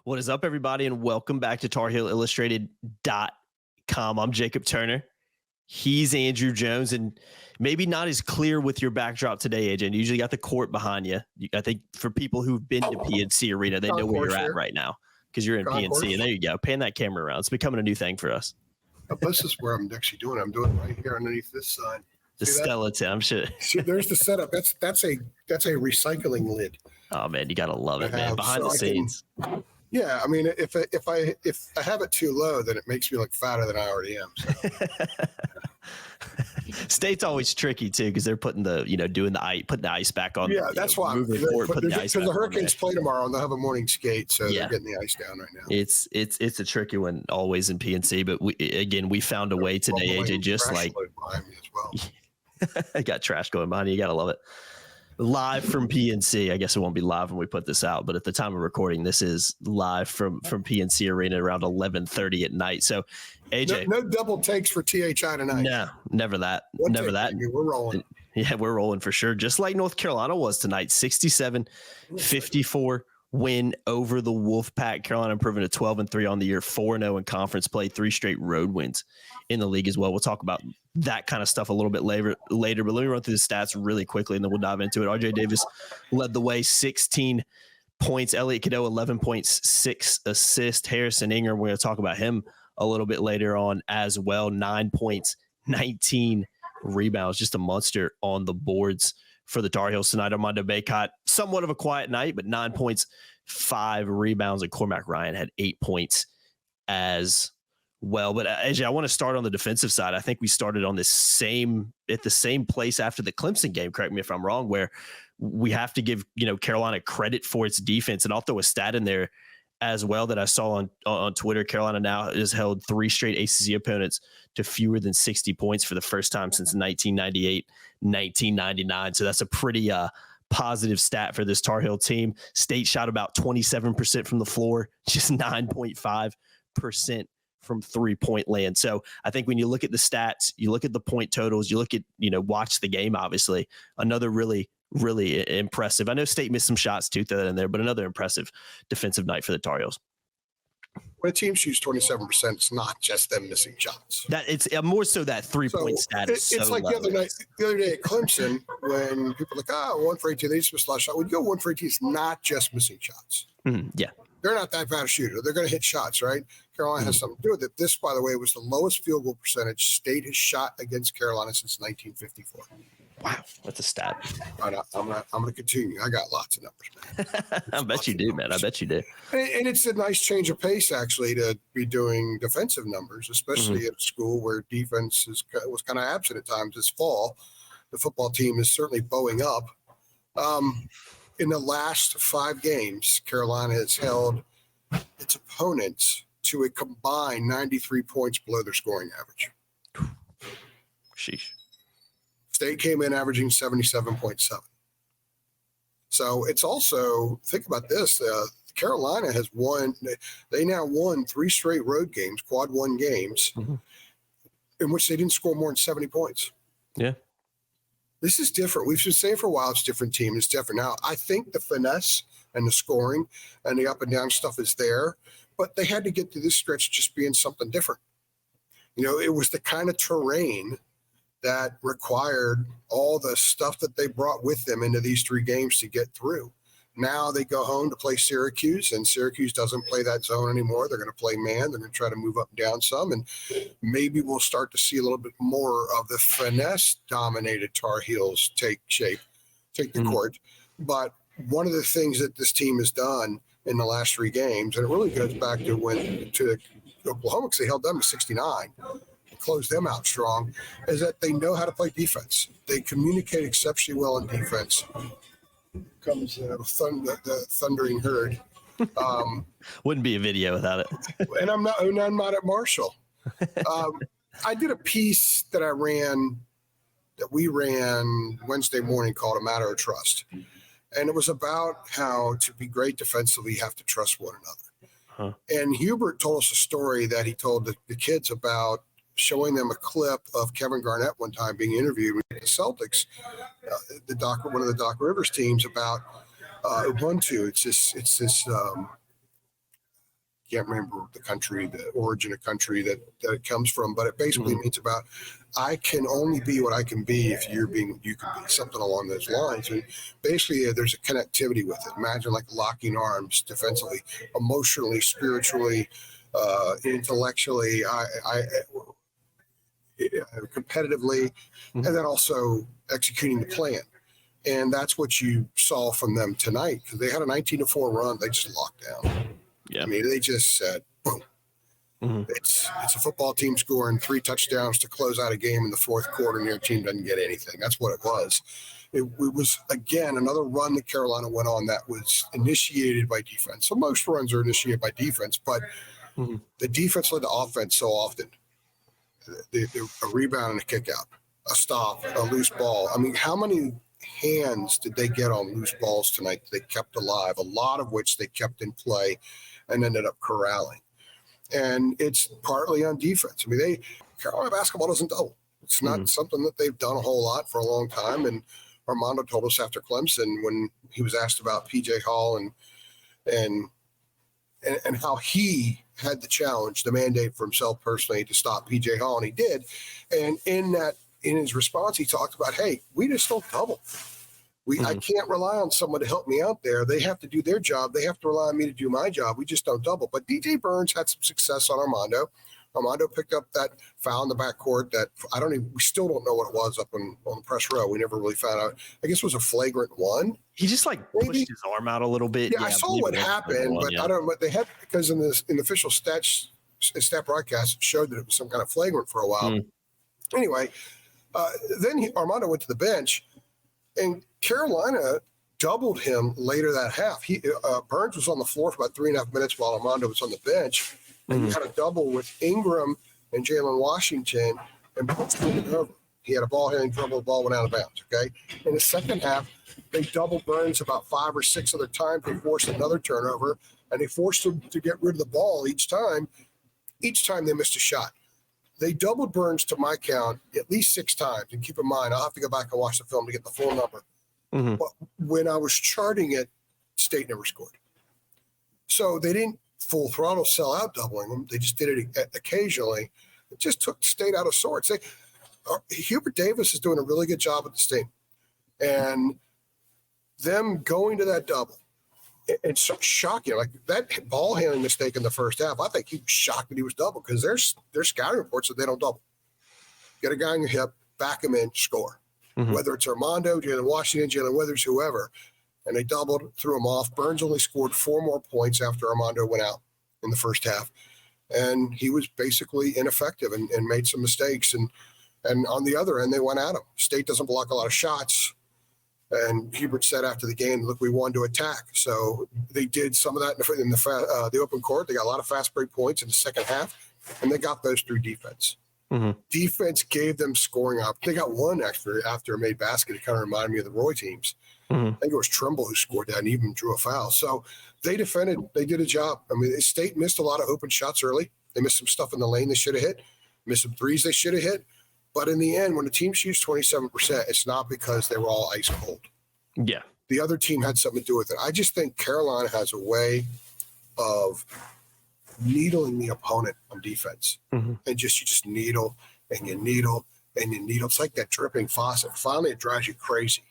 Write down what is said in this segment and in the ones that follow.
What is up, everybody, and welcome back to TarHeelIllustrated.com. I'm Jacob Turner. He's Andrew Jones, and maybe not as clear with your backdrop today, AJ. You usually got the court behind you. I think for people who've been to PNC Arena, they know where you're at right now because you're in PNC. And there you go. Pan that camera around. It's becoming a new thing for us. This is where I'm actually doing it. I'm doing it right here underneath this sign. The skeleton, I'm sure. See, there's the setup. That's a recycling lid. Oh man, you gotta love it, man. Behind the scenes. Yeah, I mean, if I have it too low, then it makes me look fatter than I already am. So. State's always tricky too because they're putting putting the ice back on. Yeah, that's why because the Hurricanes play tomorrow and they'll have a morning skate, so they're getting the ice down right now. It's a tricky one always in PNC, but we found a way today, AJ. Just like behind me as well. I got trash going behind you. You gotta love it. Live from PNC. I guess it won't be live when we put this out, but at the time of recording, this is live from PNC Arena around 11:30 at night. So, AJ, no double takes for THI tonight. No, never that. Never that. We're rolling. Yeah, we're rolling for sure. Just like North Carolina was tonight, 67-54 win over the Wolfpack. Carolina improving to 12-3 on the year, 4-0 in conference play, 3 straight road wins in the league as well. We'll talk about that kind of stuff a little bit later, but let me run through the stats really quickly and then we'll dive into it. RJ Davis led the way, 16 points. Elliot Cadeau, 11.6 assists. Harrison Ingram, we're going to talk about him a little bit later on as well. 9 points, 19 rebounds, just a monster on the boards for the Tar Heels tonight. Armando Bacot, somewhat of a quiet night, but 9 points, 5 rebounds, and Cormac Ryan had 8 points as well. But AJ, I want to start on the defensive side. I think we started on the same place after the Clemson game. Correct me if I'm wrong, where we have to give Carolina credit for its defense, and I'll throw a stat in there as well that I saw on Twitter. Carolina now has held 3 straight ACC opponents to fewer than 60 points for the first time since 1998, 1999. So that's a pretty positive stat for this Tar Heel team. State shot about 27% from the floor, just 9.5% from 3-point land. So I think when you look at the stats, you look at the point totals, you look at, watch the game, obviously, another really impressive. I know State missed some shots too, throw that in there, but another impressive defensive night for the Tar Heels. When a team shoots 27%, it's not just them missing shots. That it's more so that 3-point status. It's like the other day at Clemson when people are like, 1 for 18, they just missed a lot of shots. When you go 1 for 18, it's not just missing shots. Yeah. They're not that bad a shooter. They're going to hit shots, right? Carolina has something to do with it. This, by the way, was the lowest field goal percentage State has shot against Carolina since 1954. Wow, that's a stat. I'm going to continue. I got lots of numbers, man. I bet you do, man. I bet you do. And it's a nice change of pace, actually, to be doing defensive numbers, especially at a school where defense was kind of absent at times this fall. The football team is certainly bowing up. In the last 5 games, Carolina has held its opponents to a combined 93 points below their scoring average. Sheesh. State came in averaging 77.7. So it's also, think about this, Carolina has they now won 3 straight road games, quad 1 games, in which they didn't score more than 70 points. Yeah. This is different. We've been saying for a while it's a different team. It's different. Now, I think the finesse and the scoring and the up and down stuff is there, but they had to get to this stretch just being something different. It was the kind of terrain that required all the stuff that they brought with them into these 3 games to get through. Now they go home to play Syracuse, and Syracuse doesn't play that zone anymore. They're going to play man. They're going to try to move up and down some, and maybe we'll start to see a little bit more of the finesse-dominated Tar Heels take the court. But one of the things that this team has done in the last 3 games, and it really goes back to Oklahoma, because they held them to 69, and closed them out strong, is that they know how to play defense. They communicate exceptionally well in defense. Comes the thundering herd. Wouldn't be a video without it. And I'm not at Marshall. I did a piece that we ran Wednesday morning called A Matter of Trust. And it was about how to be great defensively, you have to trust one another. And Hubert told us a story that he told the kids about showing them a clip of Kevin Garnett one time being interviewed with the Celtics, one of the Doc Rivers teams, about Ubuntu. It's this can't remember the country, the origin of country that it comes from, but it basically means about I can only be what I can be if you're being what you can be, something along those lines. And basically, there's a connectivity with it. Imagine like locking arms defensively, emotionally, spiritually, intellectually, competitively, and then also executing the plan. And that's what you saw from them tonight, because they had a 19-4 run. They just locked down. Yeah. I mean, they just said, boom. It's a football team scoring 3 touchdowns to close out a game in the fourth quarter, and your team doesn't get anything. That's what it was. It was, again, another run that Carolina went on that was initiated by defense. So most runs are initiated by defense, but the defense led the offense so often. A rebound and a kick out, a stop, a loose ball. I mean, how many hands did they get on loose balls tonight that they kept alive, a lot of which they kept in play and ended up corralling? And it's partly on defense. I mean, Carolina basketball doesn't double. It's not something that they've done a whole lot for a long time. And Armando told us after Clemson, when he was asked about PJ Hall and how he had the challenge, the mandate for himself personally to stop PJ Hall, and he did. And in his response, he talked about, hey, we just don't double. I can't rely on someone to help me out there. They have to do their job. They have to rely on me to do my job. We just don't double. But DJ Burns had some success on Armando. Armando picked up that foul in the backcourt that we still don't know what it was up on the press row. We never really found out. I guess it was a flagrant one. He just pushed his arm out a little bit. Yeah, I saw what happened, but I don't know what they had, because in the official stat broadcast, it showed that it was some kind of flagrant for a while. Anyway, then Armando went to the bench, and Carolina doubled him later that half. Burns was on the floor for about 3.5 minutes while Armando was on the bench. And he had a double with Ingram and Jalen Washington, and Burns turned it over. He had a ball handling dribble, the ball went out of bounds. Okay. In the second half, they doubled Burns about 5 or 6 other times. They forced another turnover, and they forced him to get rid of the ball each time. Each time they missed a shot. They doubled Burns, to my count, at least 6 times. And keep in mind, I'll have to go back and watch the film to get the full number. But when I was charting it, State never scored. So they didn't full throttle sell out doubling them. They just did it occasionally. It just took the State out of sorts. Hubert Davis is doing a really good job at the State. And them going to that double, it's shocking. Like that ball handling mistake in the first half, I think he was shocked that he was double, because there's scouting reports that they don't double. Get a guy on your hip, back him in, score. Whether it's Armando, Jalen Washington, Jalen Withers, whoever. And they doubled, threw him off. Burns only scored 4 more points after Armando went out in the first half. And he was basically ineffective and made some mistakes. And on the other end, they went at him. State doesn't block a lot of shots. And Hubert said after the game, look, we wanted to attack. So they did some of that in the open court. They got a lot of fast break points in the second half, and they got those through defense. Defense gave them scoring up. They got one after a made basket. It kind of reminded me of the Roy teams. I think it was Trimble who scored that and even drew a foul. So they defended. They did a job. I mean, State missed a lot of open shots early. They missed some stuff in the lane they should have hit. Missed some threes they should have hit. But in the end, when the team shoots 27%, it's not because they were all ice cold. Yeah. The other team had something to do with it. I just think Carolina has a way of needling the opponent on defense. And you just needle and you needle and you needle. It's like that dripping faucet. Finally, it drives you crazy.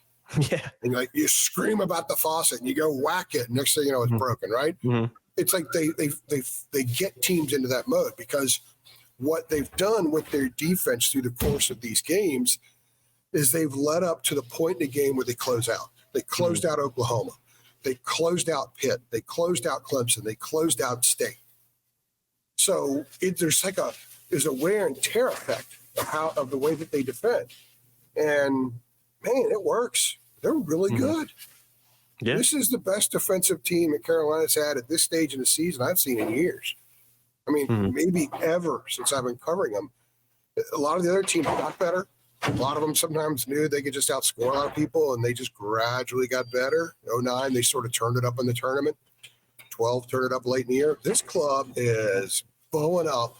Yeah. And you scream about the faucet and you go whack it. Next thing you know, it's broken, right? It's like they get teams into that mode, because what they've done with their defense through the course of these games is they've led up to the point in the game where they close out. They closed out Oklahoma. They closed out Pitt. They closed out Clemson. They closed out State. So there's a wear and tear effect of the way that they defend. And, man, it works. They're really good. Yeah. This is the best defensive team that Carolina's had at this stage in the season I've seen in years. I mean, maybe ever since I've been covering them. A lot of the other teams got better. A lot of them sometimes knew they could just outscore a lot of people, and they just gradually got better. 2009, they sort of turned it up in the tournament. 2012 turned it up late in the year. This club is blowing up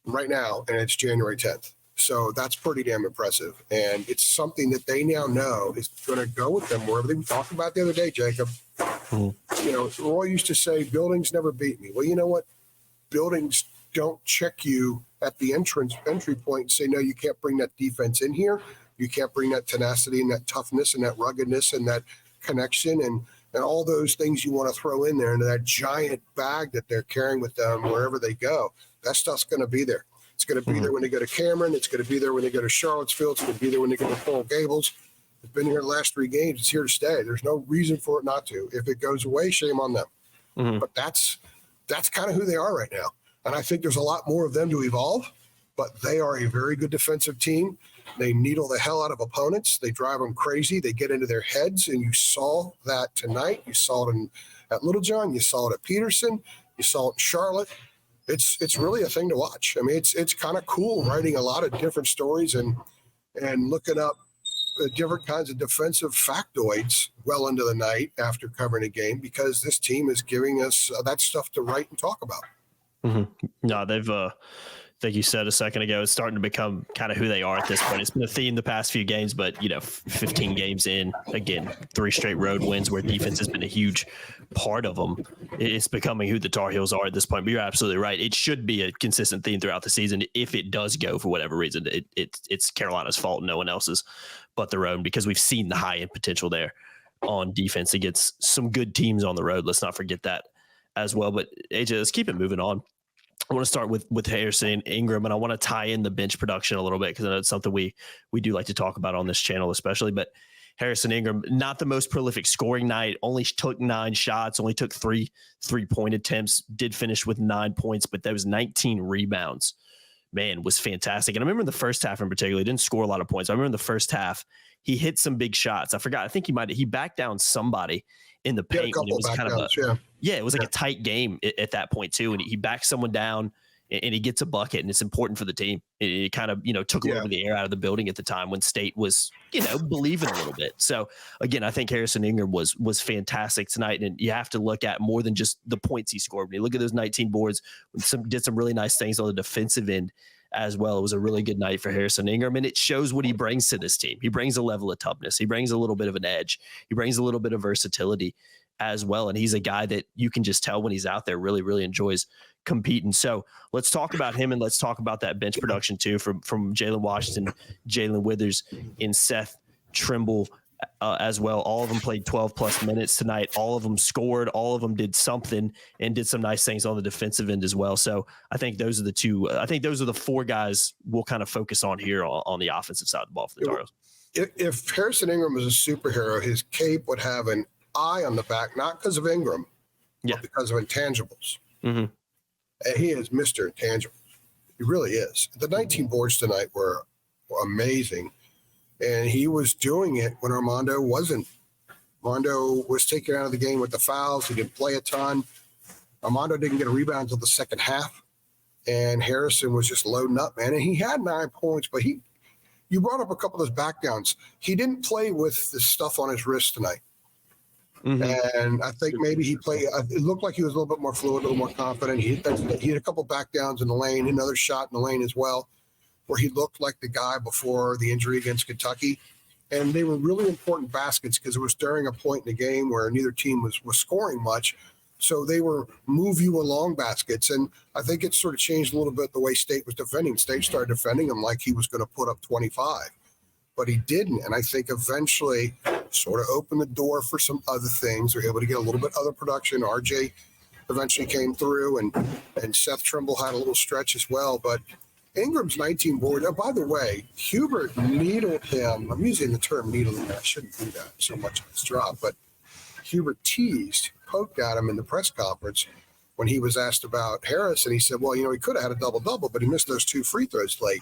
right now, and it's January 10th. So that's pretty damn impressive. And it's something that they now know is going to go with them wherever they talked about the other day, Jacob. You know, Roy used to say, buildings never beat me. Well, you know what? Buildings don't check you at the entry point and say, no, you can't bring that defense in here. You can't bring that tenacity and that toughness and that ruggedness and that connection and all those things you want to throw in there into that giant bag that they're carrying with them wherever they go. That stuff's going to be there. It's going to be there when they go to Cameron. It's going to be there when they go to Charlottesville. It's going to be there when they go to Coral Gables. It's been here the last 3 games. It's here to stay. There's no reason for it not to. If it goes away, shame on them. But that's kind of who they are right now. And I think there's a lot more of them to evolve, but they are a very good defensive team. They needle the hell out of opponents. They drive them crazy. They get into their heads, and you saw that tonight. You saw it at Littlejohn. You saw it at Peterson. You saw it in Charlotte. It's really a thing to watch. I mean, it's kind of cool writing a lot of different stories and looking up different kinds of defensive factoids well into the night after covering a game, because this team is giving us that stuff to write and talk about. No, they've like you said a second ago, it's starting to become kind of who they are at this point. It's been a theme the past few games, but 15 games in, again, 3 straight road wins where defense has been a huge part of them. It's becoming who the Tar Heels are at this point. But you're absolutely right. It should be a consistent theme throughout the season. If it does go for whatever reason, it's Carolina's fault and no one else's but their own, because we've seen the high end potential there on defense against some good teams on the road. Let's not forget that as well. But AJ, let's keep it moving on. I want to start with Harrison and Ingram, and I want to tie in the bench production a little bit because I know it's something we do like to talk about on this channel, especially. But Harrison Ingram, not the most prolific scoring night, only took 9 shots, only took 3 3-point attempts, did finish with 9 points, but there was 19 rebounds. Man, was fantastic. And I remember in the first half in particular, he didn't score a lot of points. I remember in the first half, he hit some big shots. I forgot. I think he backed down somebody in the paint. When it was kind of it was like a tight game at that point too. And he backed someone down and he gets a bucket, and it's important for the team. It kind of, took a little bit of the air out of the building at the time when State was, believing a little bit. So again, I think Harrison Ingram was fantastic tonight. And you have to look at more than just the points he scored. When you look at those 19 boards, did some really nice things on the defensive end as well. It was a really good night for Harrison Ingram, and it shows what he brings to this team. He brings a level of toughness. He brings a little bit of an edge. He brings a little bit of versatility as well. And he's a guy that you can just tell when he's out there really, really enjoys competing. So let's talk about him, and let's talk about that bench production too from Jalen Washington, Jalen Withers, and Seth Trimble as well. All of them played 12 plus minutes tonight. All of them scored. All of them did something and did some nice things on the defensive end as well. So I think those are the 4 guys we'll kind of focus on here on the offensive side of the ball for the Tar Heels. If Harrison Ingram was a superhero, his cape would have an eye on the back, not because of Ingram, but because of intangibles. And he is Mr. Intangibles. He really is. The 19 boards tonight were amazing. And he was doing it when Armando wasn't. Armando was taken out of the game with the fouls. He didn't play a ton. Armando didn't get a rebound until the second half. And Harrison was just loading up, man. And he had 9 points, but you brought up a couple of those backdowns. He didn't play with the stuff on his wrist tonight. And I think maybe he played. It looked like he was a little bit more fluid, a little more confident. He had a couple backdowns in the lane, another shot in the lane as well, where he looked like the guy before the injury against Kentucky. And they were really important baskets because it was during a point in the game where neither team was scoring much. So they were move you along baskets. And I think it sort of changed a little bit the way State was defending. State started defending him like he was going to put up 25, but he didn't. And I think eventually sort of opened the door for some other things. They were able to get a little bit other production. RJ eventually came through, and Seth Trimble had a little stretch as well. But Ingram's 19 board. Oh, by the way, Hubert needled him. I'm using the term needling. I shouldn't do that so much on this drop, but Hubert poked at him in the press conference when he was asked about Harris, and he said, well, he could have had a double-double, but he missed those 2 free throws late.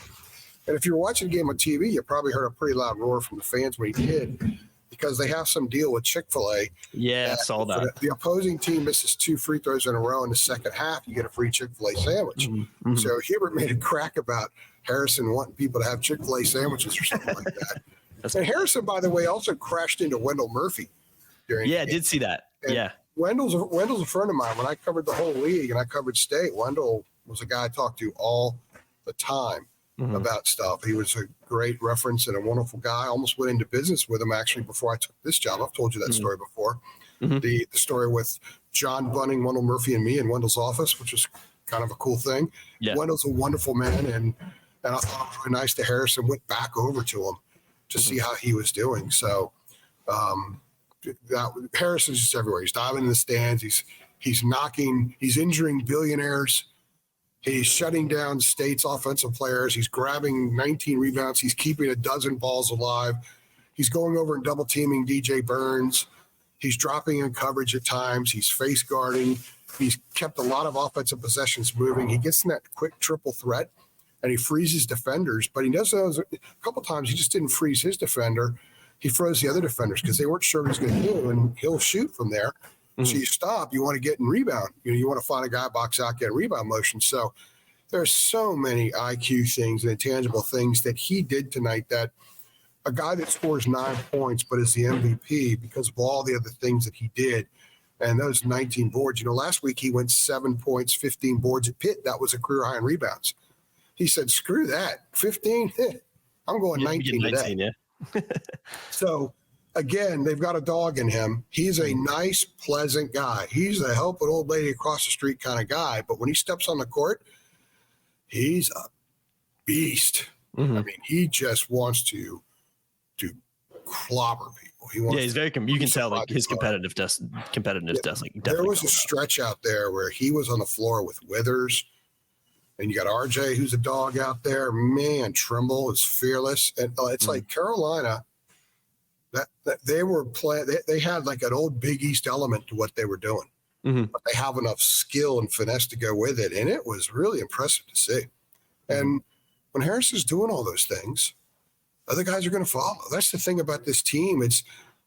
And if you're watching the game on TV, you probably heard a pretty loud roar from the fans when he did, because they have some deal with Chick-fil-A. Yeah, I saw that. The opposing team misses 2 free throws in a row in the second half, you get a free Chick-fil-A sandwich. So Hubert made a crack about Harrison wanting people to have Chick-fil-A sandwiches or something like that. And Harrison, by the way, also crashed into Wendell Murphy during the game. I did see that. And Wendell's a friend of mine. When I covered the whole league and I covered State, Wendell was a guy I talked to all the time about stuff. He was a great reference and a wonderful guy. I almost went into business with him actually before I took this job. I've told you that story before. The story with John Bunning, Wendell Murphy, and me in Wendell's office, which was kind of a cool thing. Yeah. Wendell's a wonderful man, and I thought it was really nice to Harrison. Went back over to him to see how he was doing. So Harrison's just everywhere. He's diving in the stands. He's knocking. He's injuring billionaires. He's shutting down State's offensive players. He's grabbing 19 rebounds. He's keeping a dozen balls alive. He's going over and double teaming DJ Burns. He's dropping in coverage at times. He's face guarding. He's kept a lot of offensive possessions moving. He gets in that quick triple threat, and he freezes defenders. But he does those a couple times. He just didn't freeze his defender. He froze the other defenders because they weren't sure what he was going to do, and he'll shoot from there. So you stop. You want to get in rebound. You want to find a guy box out, get in rebound motion. So there's so many IQ things and intangible things that he did tonight that a guy that scores 9 points but is the MVP because of all the other things that he did. And those 19 boards, last week he went 7 points, 15 boards at Pitt. That was a career high in rebounds. He said, screw that. 15? I'm going 19 today. Yeah. So, again, they've got a dog in him. He's a nice, pleasant guy. He's a help an old lady across the street kind of guy. But when he steps on the court, he's a beast. I mean, he just wants to clobber people. He wants he's very. You can tell like his competitiveness. There was a stretch out there where he was on the floor with Withers, and you got RJ, who's a dog out there. Man, Trimble is fearless, and it's like Carolina. That they were playing. They had like an old Big East element to what they were doing, but they have enough skill and finesse to go with it, and it was really impressive to see. And when Harris is doing all those things, other guys are going to follow. That's the thing about this team.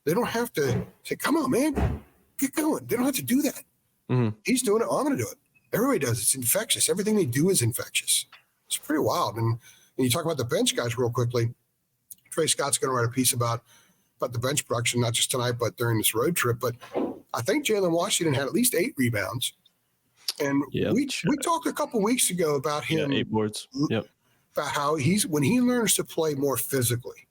They don't have to say, come on, man, get going. They don't have to do that. He's doing it. I'm going to do it. Everybody does. It's infectious. Everything they do is infectious. It's pretty wild. And you talk about the bench guys real quickly. Trey Scott's going to write a piece about the bench production, not just tonight, but during this road trip. But I think Jalen Washington had at least 8 rebounds. And we talked a couple weeks ago about him. 8 boards. Yep. About how when he learns to play more physically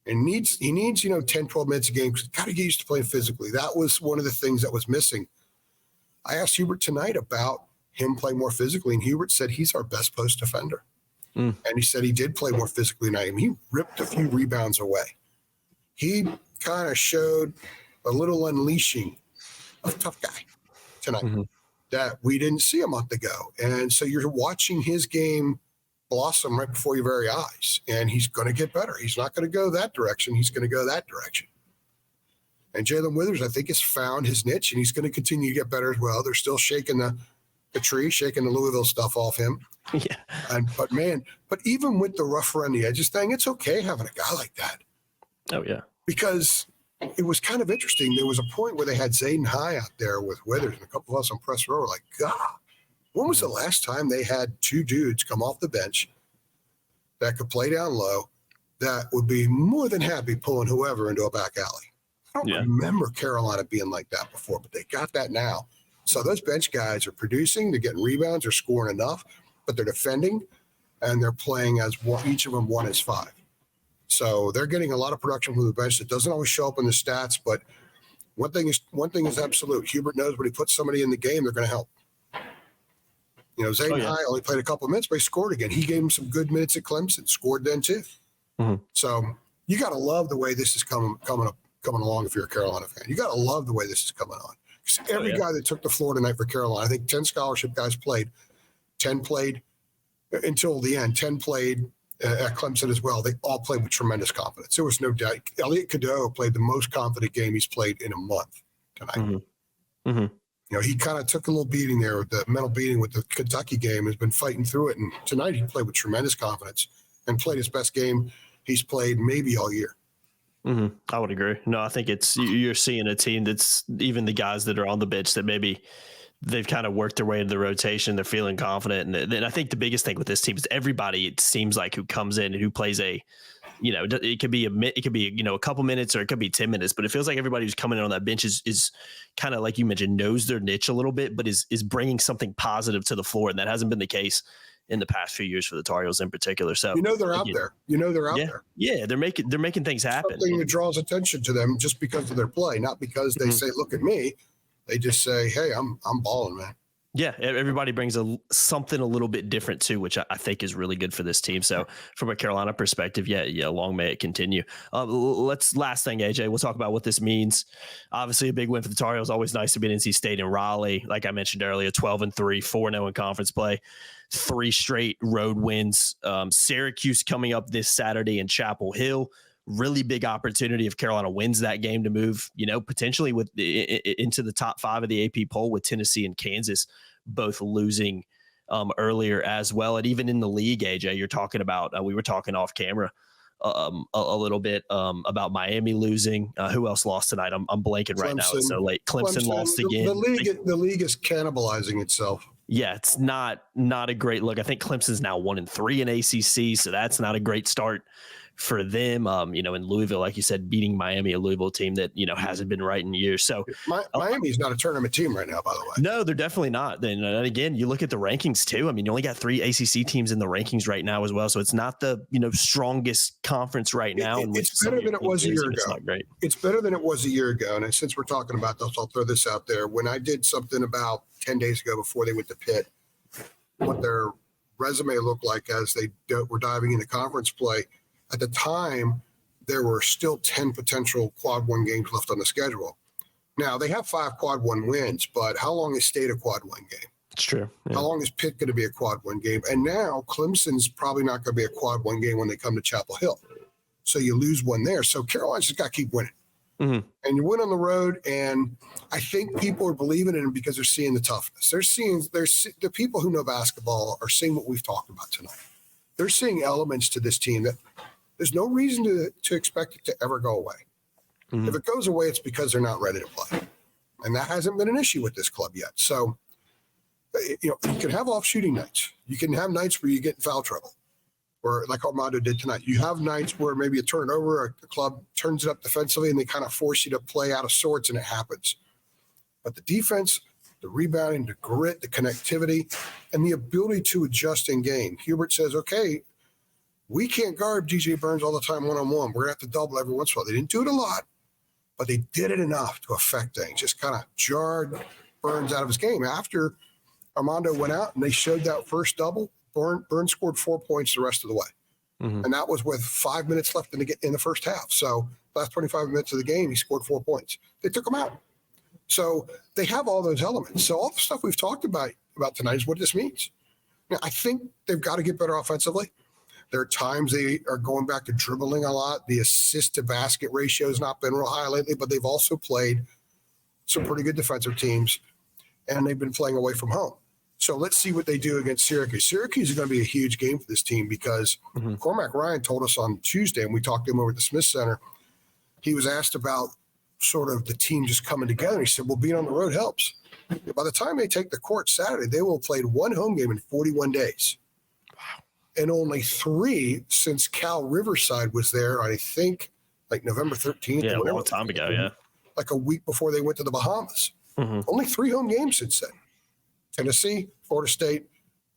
and he needs 10, 12 minutes a game, because he's got to get used to playing physically. That was one of the things that was missing. I asked Hubert tonight about him playing more physically, and Hubert said he's our best post defender. And he said he did play more physically tonight. I mean, he ripped a few rebounds away. He kind of showed a little unleashing of a tough guy tonight that we didn't see a month ago. And so you're watching his game blossom right before your very eyes, and he's going to get better. He's not going to go that direction. He's going to go that direction. And Jalen Withers, I think, has found his niche, and he's going to continue to get better as well. They're still shaking the tree, shaking the Louisville stuff off him. But even with the rough around the edges thing, it's okay having a guy like that. Oh, yeah. Because it was kind of interesting. There was a point where they had Zayden High out there with Withers, and a couple of us on press row were like, God, when was the last time they had 2 dudes come off the bench that could play down low that would be more than happy pulling whoever into a back alley? I don't remember Carolina being like that before, but they got that now. So those bench guys are producing, they're getting rebounds, they're scoring enough, but they're defending, and they're playing as one, each of them 1 is 5. So they're getting a lot of production from the bench that doesn't always show up in the stats, but one thing is absolute. Hubert knows when he puts somebody in the game, they're going to help. Zayden High only played a couple of minutes, but he scored again. He gave him some good minutes at Clemson, scored then too. So you got to love the way this is coming along if you're a Carolina fan. You got to love the way this is coming on. Because every guy that took the floor tonight for Carolina, I think 10 scholarship guys played. 10 played until the end. 10 played at Clemson as well. They all played with tremendous confidence. There was no doubt. Elliot Cadeau played the most confident game he's played in a month tonight. He kind of took a little beating there, with the mental beating with the Kentucky game, has been fighting through it. And tonight he played with tremendous confidence and played his best game he's played maybe all year. I would agree. No, I think you're seeing a team that's even the guys that are on the bench that maybe they've kind of worked their way into the rotation. They're feeling confident. And then I think the biggest thing with this team is everybody, it seems like, who comes in and who plays it could be a couple minutes or it could be 10 minutes, but it feels like everybody who's coming in on that bench is kind of, like you mentioned, knows their niche a little bit, but is bringing something positive to the floor. And that hasn't been the case in the past few years for the Tar Heels in particular. So they're out there. They're out there. Yeah, they're making things happen. Something that draws attention to them just because of their play, not because they say, "Look at me." They just say, "Hey, I'm balling, man." Yeah, everybody brings something a little bit different too, which I think is really good for this team. So from a Carolina perspective, yeah, long may it continue. Last thing, AJ, we'll talk about what this means. Obviously, a big win for the Tar Heels. Always nice to be at NC State in Raleigh. Like I mentioned earlier, 12-3, 4-0 in conference play, 3 straight road wins. Syracuse coming up this Saturday in Chapel Hill. Really big opportunity if Carolina wins that game to move, potentially into the top 5 of the AP poll, with Tennessee and Kansas both losing earlier as well. And even in the league, AJ, you're talking about, we were talking off camera a little bit about Miami losing. Who else lost tonight? I'm blanking right now. It's so late. Clemson lost again. The league is cannibalizing itself. Yeah, it's not a great look. I think Clemson's now 1-3 in ACC, so that's not a great start for them. In Louisville, like you said, beating Miami, a Louisville team that, hasn't been right in years. So Miami's not a tournament team right now, by the way. No, they're definitely not. Then and again, you look at the rankings too. I mean, you only got 3 ACC teams in the rankings right now as well. So it's not the, strongest conference right now. It's better than it was a year ago. It's not great. It's better than it was a year ago. And since we're talking about this, I'll throw this out there. When I did something about 10 days ago before they went to Pitt, what their resume looked like as they were diving into conference play, at the time, there were still 10 potential quad 1 games left on the schedule. Now, they have 5 quad 1 wins, but how long is State a quad 1 game? It's true. Yeah. How long is Pitt going to be a quad 1 game? And now Clemson's probably not going to be a quad 1 game when they come to Chapel Hill. So you lose one there. So Carolina's just got to keep winning. Mm-hmm. And you win on the road, and I think people are believing in it because they're seeing the toughness. The people who know basketball are seeing what we've talked about tonight. They're seeing elements to this team that there's no reason to expect it to ever go away. Mm-hmm. If it goes away, it's because they're not ready to play. And that hasn't been an issue with this club yet. So, you can have off shooting nights. You can have nights where you get in foul trouble, or like Armando did tonight. You have nights where maybe you turn it over, a club turns it up defensively, and they kind of force you to play out of sorts, and it happens. But the defense, the rebounding, the grit, the connectivity, and the ability to adjust in game. Hubert says, okay, we can't guard DJ Burns all the time one-on-one. We're going to have to double every once in a while. They didn't do it a lot, but they did it enough to affect things. Just kind of jarred Burns out of his game. After Armando went out and they showed that first double, Burns scored 4 points the rest of the way. Mm-hmm. And that was with 5 minutes left in the first half. So last 25 minutes of the game, he scored 4 points. They took him out. So they have all those elements. So all the stuff we've talked about tonight is what this means. Now, I think they've got to get better offensively. There are times they are going back to dribbling a lot. The assist-to-basket ratio has not been real high lately, but they've also played some pretty good defensive teams, and they've been playing away from home. So let's see what they do against Syracuse. Syracuse is going to be a huge game for this team because Cormac Ryan told us on Tuesday, and we talked to him over at the Smith Center, he was asked about sort of the team just coming together. He said, well, being on the road helps. By the time they take the court Saturday, they will have played 1 home game in 41 days. And only 3 since Cal Riverside was there, I think, like November 13th. Yeah, a long time ago, yeah. Like a week before they went to the Bahamas. Mm-hmm. Only 3 home games since then. Tennessee, Florida State,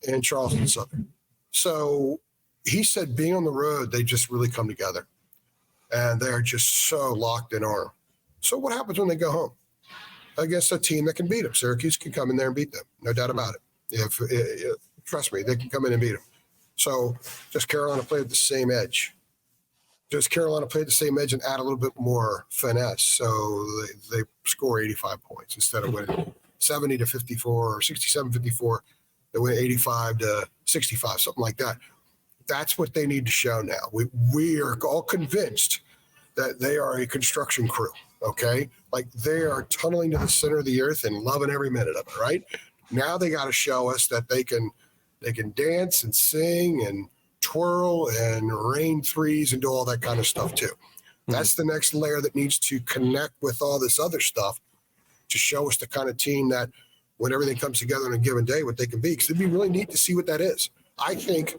and Charleston Southern. So he said being on the road, they just really come together. And they're just so locked in arm. So what happens when they go home? Against a team that can beat them. Syracuse can come in there and beat them. No doubt about it. Trust me, they can come in and beat them. So just Carolina played at the same edge. Just Carolina played the same edge and add a little bit more finesse. So they score 85 points instead of winning 70-54 or 67-54. They win 85-65, something like that. That's what they need to show now. We are all convinced that they are a construction crew, okay? Like they are tunneling to the center of the earth and loving every minute of it, right? Now they got to show us that they can dance and sing and twirl and rain threes and do all that kind of stuff too. That's the next layer that needs to connect with all this other stuff to show us the kind of team that when everything comes together on a given day, what they can be. Because it'd be really neat to see what that is. I think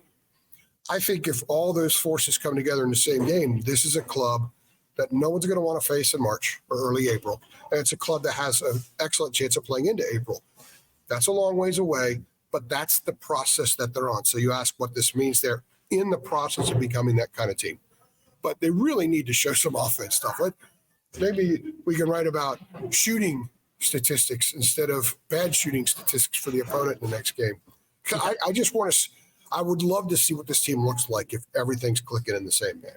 if all those forces come together in the same game, this is a club that no one's going to want to face in March or early April. And it's a club that has an excellent chance of playing into April. That's a long ways away. but that's the process that they're on. So you ask what this means. They're in the process of becoming that kind of team, but they really need to show some offense stuff. Maybe we can write about shooting statistics instead of bad shooting statistics for the opponent in the next game. I just want to. I would love to see what this team looks like if everything's clicking in the same game.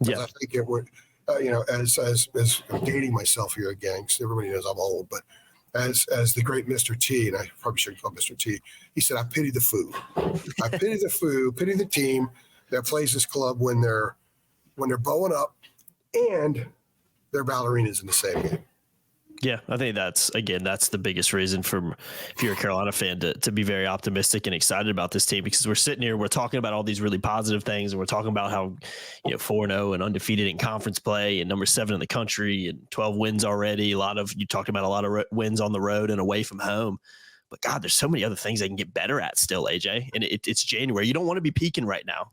Yeah, I think it would. As I'm dating myself here again, because everybody knows I'm old, but as the great Mr. T, and I probably shouldn't call Mr. T, he said, I pity the foo. I pity the foo, pity the team that plays this club when they're bowing up and their ballerinas in the same game. Yeah, I think that's the biggest reason if you're a Carolina fan to be very optimistic and excited about this team, because we're sitting here, we're talking about all these really positive things, and we're talking about how 4-0 and undefeated in conference play and number 7 in the country and 12 wins already. You talked about a lot of wins on the road and away from home. But God, there's so many other things they can get better at still, AJ. And it's January. You don't want to be peaking right now.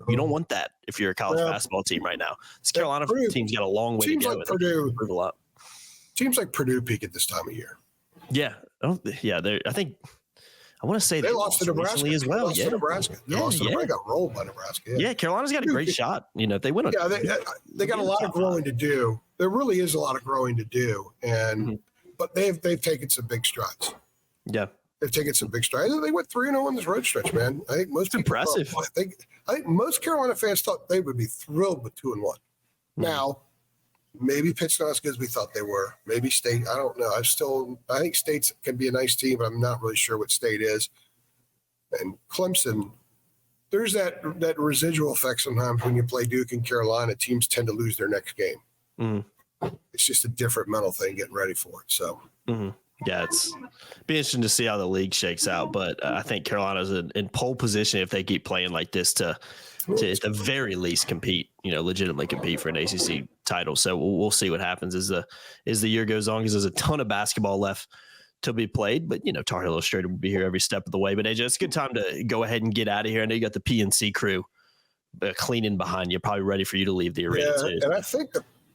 You don't want that if you're a college basketball team right now. This Carolina team's got a long way to go. Like Purdue improve a lot. Teams like Purdue peak at this time of year. Yeah. I think I want to say they lost to Nebraska as well. They got rolled by Nebraska. Yeah, Carolina's got a great shot. If they win it. Yeah, they got a lot of growing to do. There really is a lot of growing to do. And but they've taken some big strides. Yeah. They've taken some big strides. They went 3-0 on this road stretch, man. I think most impressive. I think most Carolina fans thought they would be thrilled with 2-1. Now, maybe Pitt's not as good as we thought they were. Maybe State. I don't know. I think State can be a nice team, but I'm not really sure what State is. And Clemson, there's that residual effect sometimes when you play Duke and Carolina. Teams tend to lose their next game. It's just a different mental thing getting ready for it. So. Yeah, it's be interesting to see how the league shakes out, but I think Carolina's in pole position if they keep playing like this to at the very least compete, legitimately compete for an ACC title. So we'll see what happens as the year goes on, because there's a ton of basketball left to be played. But Tar Heel Illustrated will be here every step of the way. But AJ, it's a good time to go ahead and get out of here. I know you got the PNC crew cleaning behind you, probably ready for you to leave the arena too. And I think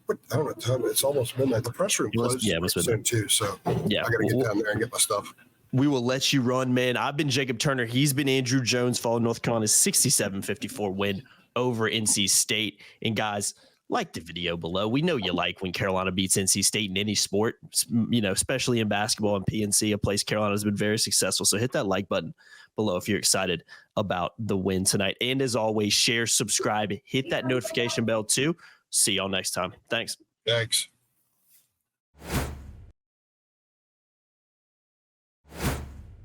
I don't know what time it's almost midnight. The press room closes soon too. So I got to get down there and get my stuff. We will let you run, man. I've been Jacob Turner. He's been Andrew Jones, following North Carolina's 67-54 win over NC State. And guys, like the video below. We know you like when Carolina beats NC State in any sport, especially in basketball and PNC, a place Carolina has been very successful. So hit that like button below if you're excited about the win tonight. And as always, share, subscribe, hit that notification bell too. See y'all next time. Thanks.